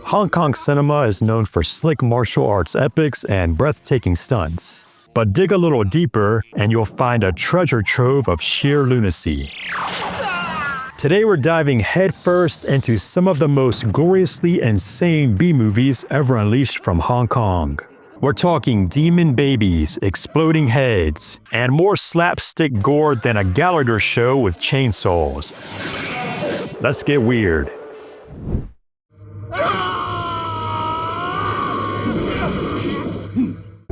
Hong Kong cinema is known for slick martial arts epics and breathtaking stunts. But dig a little deeper and you'll find a treasure trove of sheer lunacy. Today we're diving headfirst into some of the most gloriously insane B-movies ever unleashed from Hong Kong. We're talking demon babies, exploding heads, and more slapstick gore than a Gallagher show with chainsaws. Let's get weird.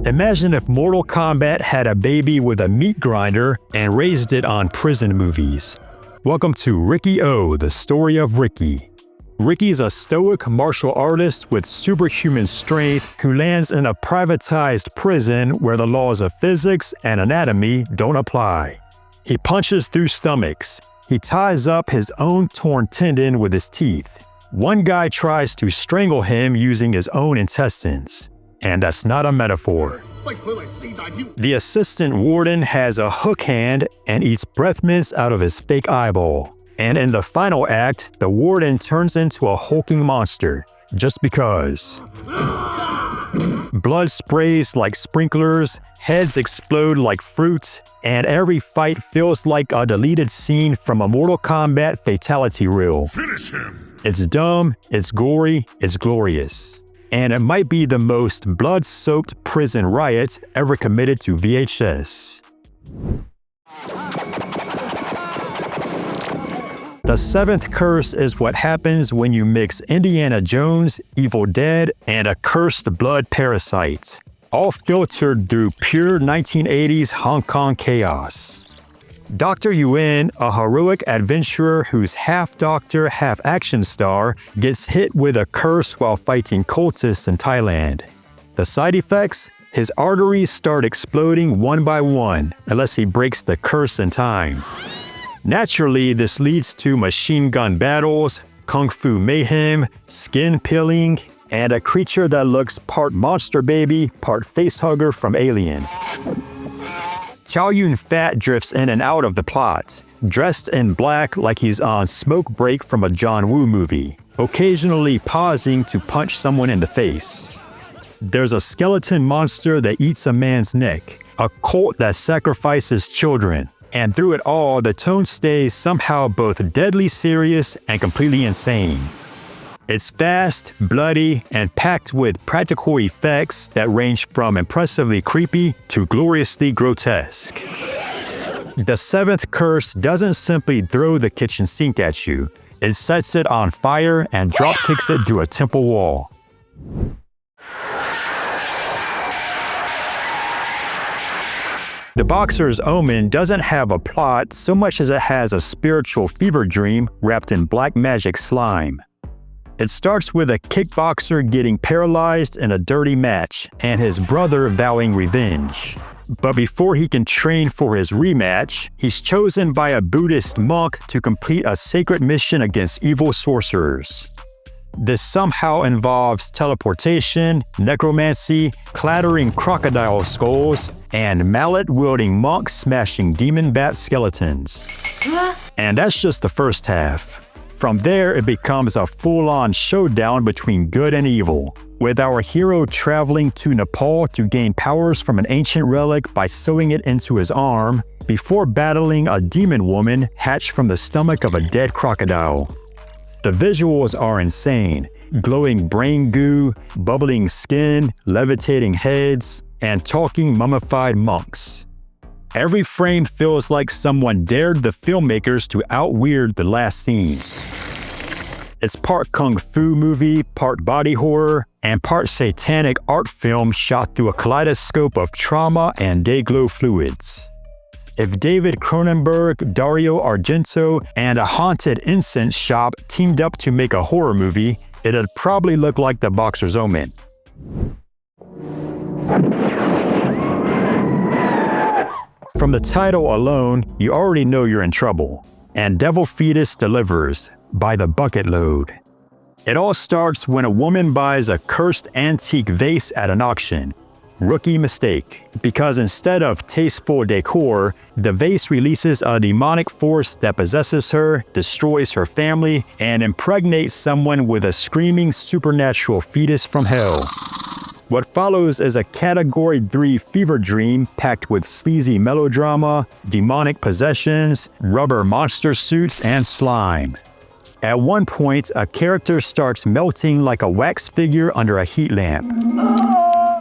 Imagine if Mortal Kombat had a baby with a meat grinder and raised it on prison movies. Welcome to Riki-Oh, the story of Riki. Riki's a stoic martial artist with superhuman strength who lands in a privatized prison where the laws of physics and anatomy don't apply. He punches through stomachs. He ties up his own torn tendon with his teeth. One guy tries to strangle him using his own intestines. And that's not a metaphor. The assistant warden has a hook hand and eats breath mints out of his fake eyeball. And in the final act, the warden turns into a hulking monster, just because. Blood sprays like sprinklers, heads explode like fruit, and every fight feels like a deleted scene from a Mortal Kombat fatality reel. Finish him! It's dumb, it's gory, it's glorious. And it might be the most blood-soaked prison riot ever committed to VHS. The seventh curse is what happens when you mix Indiana Jones, Evil Dead, and a cursed blood parasite, all filtered through pure 1980s Hong Kong chaos. Dr. Yuen, a heroic adventurer who's half doctor, half action star, gets hit with a curse while fighting cultists in Thailand. The side effects? His arteries start exploding one by one, unless he breaks the curse in time. Naturally, this leads to machine gun battles, kung fu mayhem, skin peeling, and a creature that looks part monster baby, part facehugger from Alien. Chow Yun-fat drifts in and out of the plot, dressed in black like he's on smoke break from a John Woo movie, occasionally pausing to punch someone in the face. There's a skeleton monster that eats a man's neck, a cult that sacrifices children, and through it all, the tone stays somehow both deadly serious and completely insane. It's fast, bloody, and packed with practical effects that range from impressively creepy to gloriously grotesque. The seventh curse doesn't simply throw the kitchen sink at you. It sets it on fire and drop kicks it through a temple wall. The boxer's Omen doesn't have a plot so much as it has a spiritual fever dream wrapped in black magic slime. It starts with a kickboxer getting paralyzed in a dirty match and his brother vowing revenge. But before he can train for his rematch, he's chosen by a Buddhist monk to complete a sacred mission against evil sorcerers. This somehow involves teleportation, necromancy, clattering crocodile skulls, and mallet-wielding monks smashing demon bat skeletons. And that's just the first half. From there, it becomes a full-on showdown between good and evil, with our hero traveling to Nepal to gain powers from an ancient relic by sewing it into his arm, before battling a demon woman hatched from the stomach of a dead crocodile. The visuals are insane: glowing brain goo, bubbling skin, levitating heads, and talking mummified monks. Every frame feels like someone dared the filmmakers to out-weird the last scene. It's part kung fu movie, part body horror, and part satanic art film shot through a kaleidoscope of trauma and day-glow fluids. If David Cronenberg, Dario Argento, and a haunted incense shop teamed up to make a horror movie, it'd probably look like The Boxer's Omen. From the title alone, you already know you're in trouble. And Devil Fetus delivers, by the bucket load. It all starts when a woman buys a cursed antique vase at an auction. Rookie mistake, because instead of tasteful decor, the vase releases a demonic force that possesses her, destroys her family, and impregnates someone with a screaming supernatural fetus from hell. What follows is a Category 3 fever dream packed with sleazy melodrama, demonic possessions, rubber monster suits, and slime. At one point, a character starts melting like a wax figure under a heat lamp.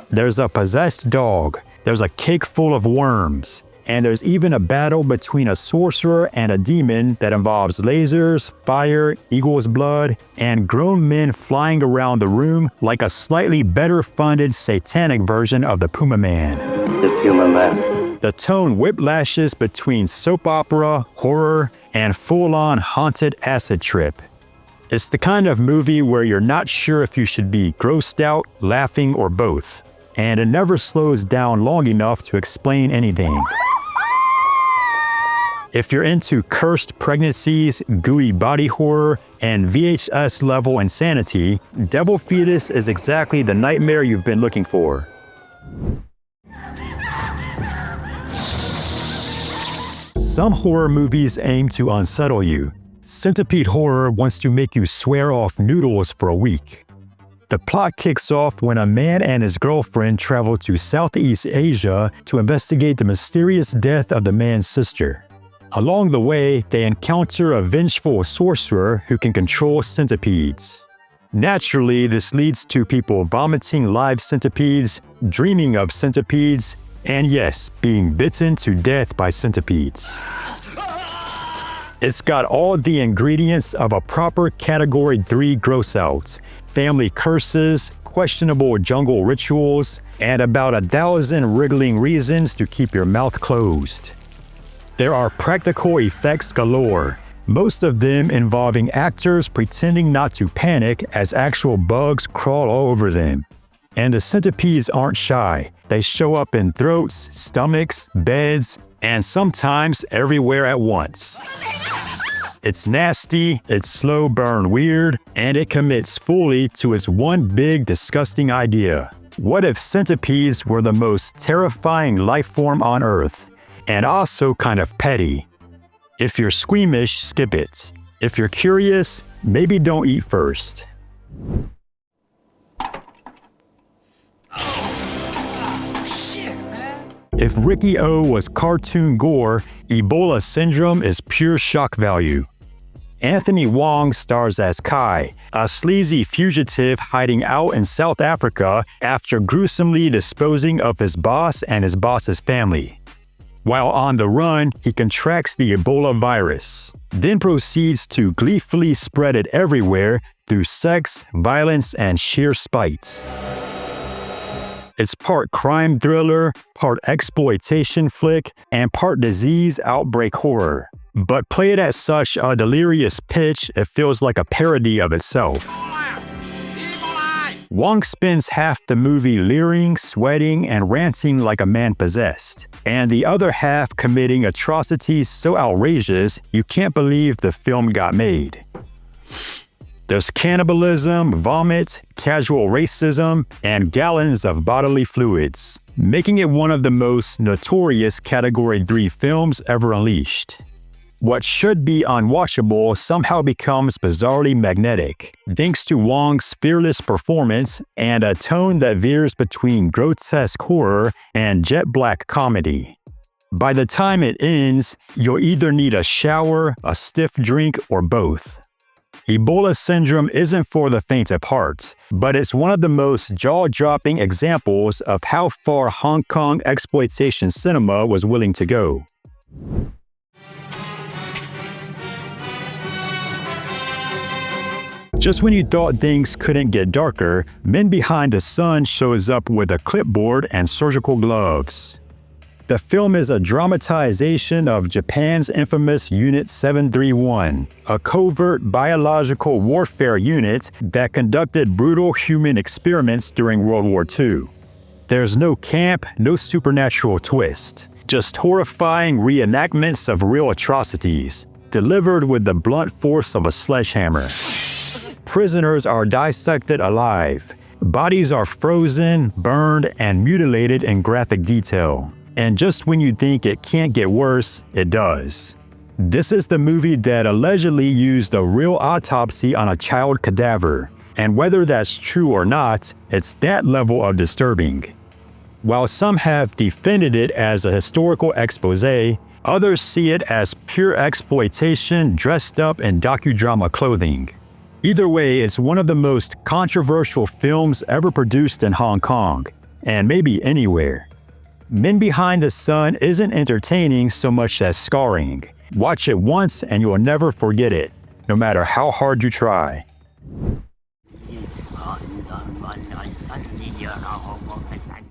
There's a possessed dog, there's a cake full of worms, and there's even a battle between a sorcerer and a demon that involves lasers, fire, eagle's blood, and grown men flying around the room like a slightly better funded satanic version of the Puma Man. The Puma Man. The tone whiplashes between soap opera, horror, and full-on haunted acid trip. It's the kind of movie where you're not sure if you should be grossed out, laughing, or both. And it never slows down long enough to explain anything. If you're into cursed pregnancies, gooey body horror, and VHS-level insanity, Devil Fetus is exactly the nightmare you've been looking for. Some horror movies aim to unsettle you. Centipede Horror wants to make you swear off noodles for a week. The plot kicks off when a man and his girlfriend travel to Southeast Asia to investigate the mysterious death of the man's sister. Along the way, they encounter a vengeful sorcerer who can control centipedes. Naturally, this leads to people vomiting live centipedes, dreaming of centipedes, and yes, being bitten to death by centipedes. It's got all the ingredients of a proper Category 3 gross-out. Family curses, questionable jungle rituals, and about 1,000 wriggling reasons to keep your mouth closed. There are practical effects galore, most of them involving actors pretending not to panic as actual bugs crawl all over them. And the centipedes aren't shy. They show up in throats, stomachs, beds, and sometimes everywhere at once. It's nasty, it's slow burn weird, and it commits fully to its one big disgusting idea. What if centipedes were the most terrifying life form on Earth? And also kind of petty. If you're squeamish, skip it. If you're curious, maybe don't eat first. If Riki-Oh was cartoon gore, Ebola Syndrome is pure shock value. Anthony Wong stars as Kai, a sleazy fugitive hiding out in South Africa after gruesomely disposing of his boss and his boss's family. While on the run, he contracts the Ebola virus, then proceeds to gleefully spread it everywhere through sex, violence, and sheer spite. It's part crime thriller, part exploitation flick, and part disease outbreak horror. But played at such a delirious pitch, it feels like a parody of itself. Wong spends half the movie leering, sweating, and ranting like a man possessed, and the other half committing atrocities so outrageous you can't believe the film got made. There's cannibalism, vomit, casual racism, and gallons of bodily fluids, making it one of the most notorious Category 3 films ever unleashed. What should be unwatchable somehow becomes bizarrely magnetic, thanks to Wong's fearless performance and a tone that veers between grotesque horror and jet-black comedy. By the time it ends, you'll either need a shower, a stiff drink, or both. Ebola Syndrome isn't for the faint of heart, but it's one of the most jaw-dropping examples of how far Hong Kong exploitation cinema was willing to go. Just when you thought things couldn't get darker, Men Behind the Sun shows up with a clipboard and surgical gloves. The film is a dramatization of Japan's infamous Unit 731, a covert biological warfare unit that conducted brutal human experiments during World War II. There's no camp, no supernatural twist, just horrifying reenactments of real atrocities, delivered with the blunt force of a sledgehammer. Prisoners are dissected alive, Bodies are frozen, burned, and mutilated in graphic detail. And just when you think it can't get worse, it does. This is the movie that allegedly used a real autopsy on a child cadaver. And whether that's true or not, it's that level of disturbing. While some have defended it as a historical expose, others see it as pure exploitation dressed up in docudrama clothing. Either way, it's one of the most controversial films ever produced in Hong Kong, and maybe anywhere. Men Behind the Sun isn't entertaining so much as scarring. Watch it once and you'll never forget it, no matter how hard you try.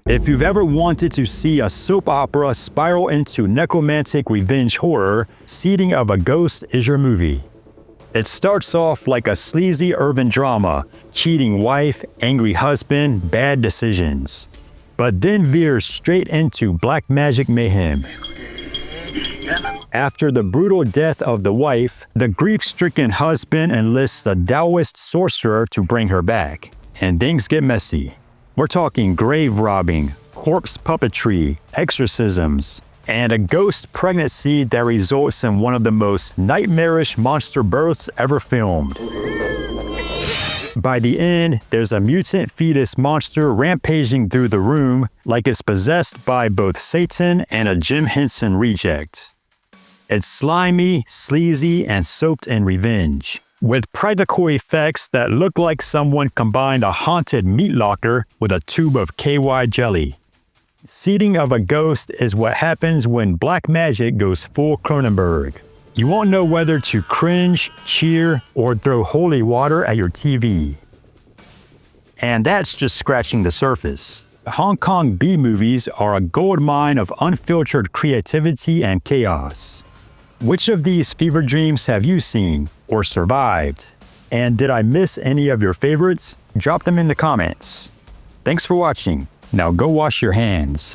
If you've ever wanted to see a soap opera spiral into necromantic revenge horror, Seeding of a Ghost is your movie. It starts off like a sleazy urban drama, cheating wife, angry husband, bad decisions. But then veers straight into black magic mayhem. After the brutal death of the wife, the grief-stricken husband enlists a Taoist sorcerer to bring her back. And things get messy. We're talking grave robbing, corpse puppetry, exorcisms, and a ghost pregnancy that results in one of the most nightmarish monster births ever filmed. By the end, there's a mutant fetus monster rampaging through the room like it's possessed by both Satan and a Jim Henson reject. It's slimy, sleazy, and soaked in revenge, with practical effects that look like someone combined a haunted meat locker with a tube of KY jelly. Seeding of a Ghost is what happens when black magic goes full Cronenberg. You won't know whether to cringe, cheer, or throw holy water at your TV. And that's just scratching the surface. Hong Kong B-movies are a goldmine of unfiltered creativity and chaos. Which of these fever dreams have you seen or survived? And did I miss any of your favorites? Drop them in the comments. Thanks for watching. Now go wash your hands.